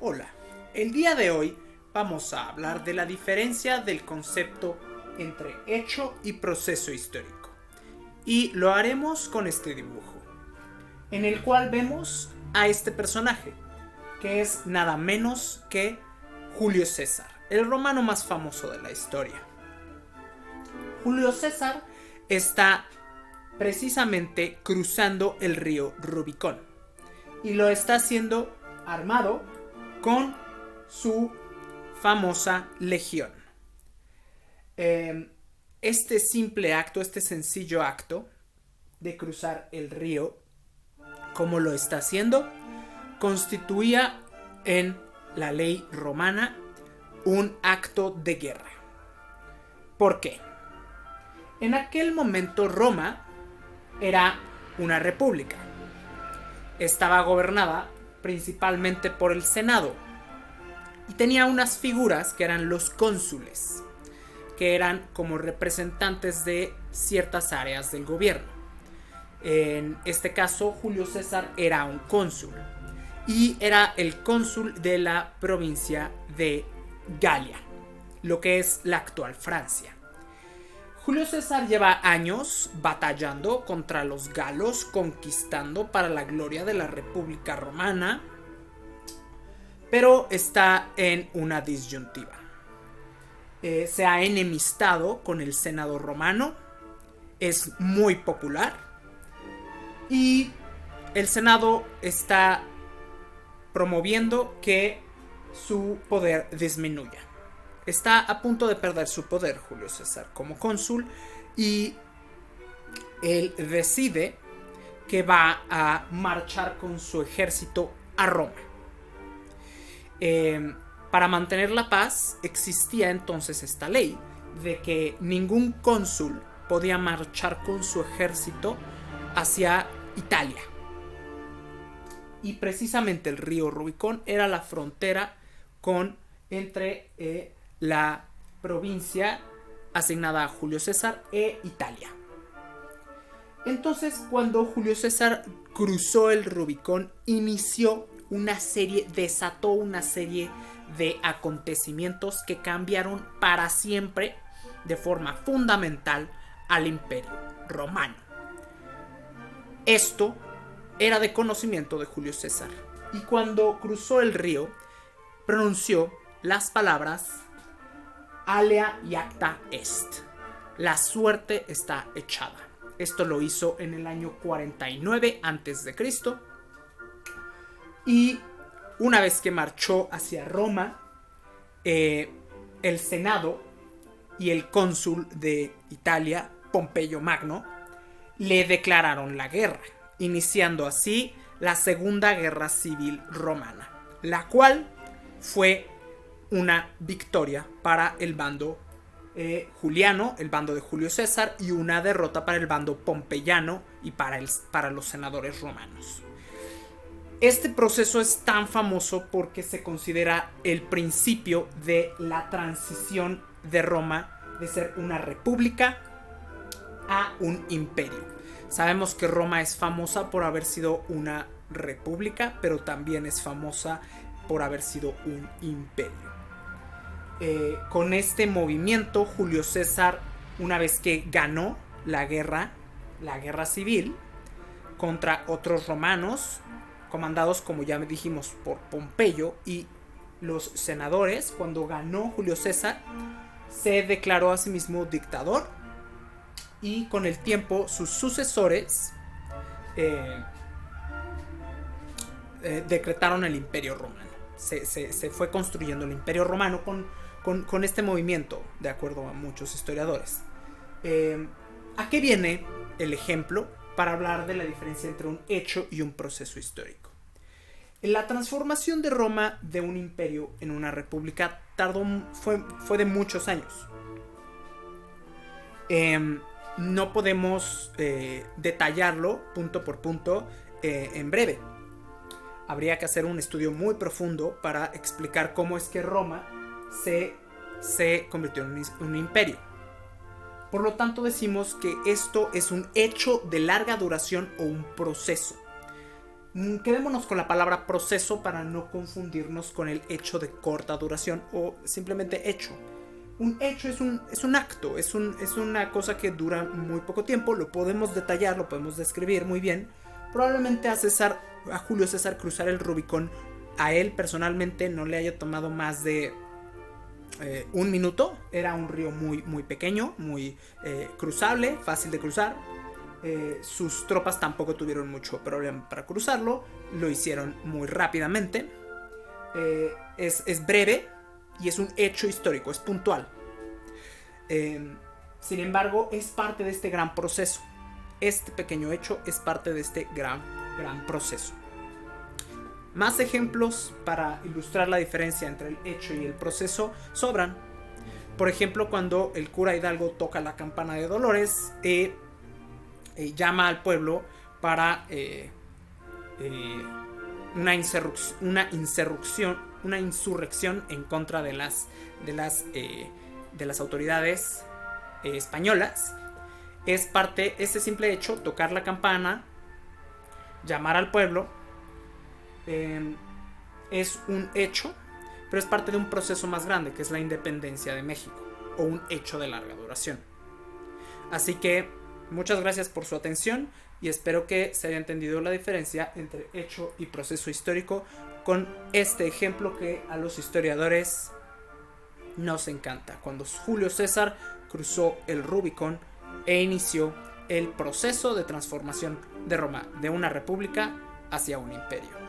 Hola, el día de hoy vamos a hablar de la diferencia del concepto entre hecho y proceso histórico. Y lo haremos con este dibujo, en el cual vemos a este personaje, que es nada menos que Julio César, el romano más famoso de la historia. Julio César está precisamente cruzando el río Rubicón y lo está haciendo armado con su famosa legión. Este simple acto, este sencillo acto de cruzar el río, como lo está haciendo, constituía en la ley romana un acto de guerra. ¿Por qué? En aquel momento Roma era una república. Estaba gobernada principalmente por el Senado y tenía unas figuras que eran los cónsules, que eran como representantes de ciertas áreas del gobierno. En este caso, Julio César era un cónsul y era el cónsul de la provincia de Galia, lo que es la actual Francia. Julio César lleva años batallando contra los galos, conquistando para la gloria de la República Romana, pero está en una disyuntiva. Se ha enemistado con el Senado romano, es muy popular y el Senado está promoviendo que su poder disminuya. Está a punto de perder su poder Julio César como cónsul y él decide que va a marchar con su ejército a Roma. Para mantener la paz existía entonces esta ley de que ningún cónsul podía marchar con su ejército hacia Italia. Y precisamente el río Rubicón era la frontera entre la provincia asignada a Julio César e Italia. Entonces, cuando Julio César cruzó el Rubicón, desató una serie de acontecimientos que cambiaron para siempre, de forma fundamental, al Imperio Romano. Esto era de conocimiento de Julio César, y cuando cruzó el río, pronunció las palabras Alea iacta est. La suerte está echada. Esto lo hizo en el año 49 a.C. Y una vez que marchó hacia Roma, el Senado y el cónsul de Italia, Pompeyo Magno, le declararon la guerra, iniciando así la Segunda Guerra Civil Romana, la cual fue una victoria para el bando juliano, el bando de Julio César, y una derrota para el bando pompeyano y para los senadores romanos. Este proceso es tan famoso porque se considera el principio de la transición de Roma de ser una república a un imperio. Sabemos que Roma es famosa por haber sido una república, pero también es famosa por haber sido un imperio. Con este movimiento, Julio César, una vez que ganó la guerra civil contra otros romanos, comandados, como ya dijimos, por Pompeyo y los senadores, cuando ganó Julio César, se declaró a sí mismo dictador, y con el tiempo sus sucesores decretaron el Imperio Romano. Se fue construyendo el Imperio Romano con este movimiento, de acuerdo a muchos historiadores. ¿A qué viene el ejemplo para hablar de la diferencia entre un hecho y un proceso histórico? La transformación de Roma de un imperio en una república fue de muchos años. No podemos detallarlo punto por punto en breve. Habría que hacer un estudio muy profundo para explicar cómo es que Roma se convirtió en un imperio. Por lo tanto, decimos que esto es un hecho de larga duración o un proceso. Quedémonos con la palabra proceso para no confundirnos con el hecho de corta duración o simplemente hecho. Un hecho es un acto, es una cosa que dura muy poco tiempo, lo podemos detallar, lo podemos describir muy bien. Probablemente a Julio César cruzar el Rubicón, a él personalmente no le haya tomado más de un minuto. Era un río muy, muy pequeño, muy cruzable, fácil de cruzar. Sus tropas tampoco tuvieron mucho problema para cruzarlo, lo hicieron muy rápidamente. Es breve y es un hecho histórico, es puntual. Sin embargo, es parte de este gran proceso. Este pequeño hecho es parte de este gran proceso. Más ejemplos para ilustrar la diferencia entre el hecho y el proceso sobran. Por ejemplo, cuando el cura Hidalgo toca la campana de Dolores, llama al pueblo para una insurrección en contra de las autoridades españolas. Ese simple hecho, tocar la campana, llamar al pueblo, es un hecho, pero es parte de un proceso más grande, que es la independencia de México, o un hecho de larga duración. Así que muchas gracias por su atención y espero que se haya entendido la diferencia entre hecho y proceso histórico con este ejemplo que a los historiadores nos encanta. Cuando Julio César cruzó el Rubicón e inició el proceso de transformación de Roma, de una república hacia un imperio.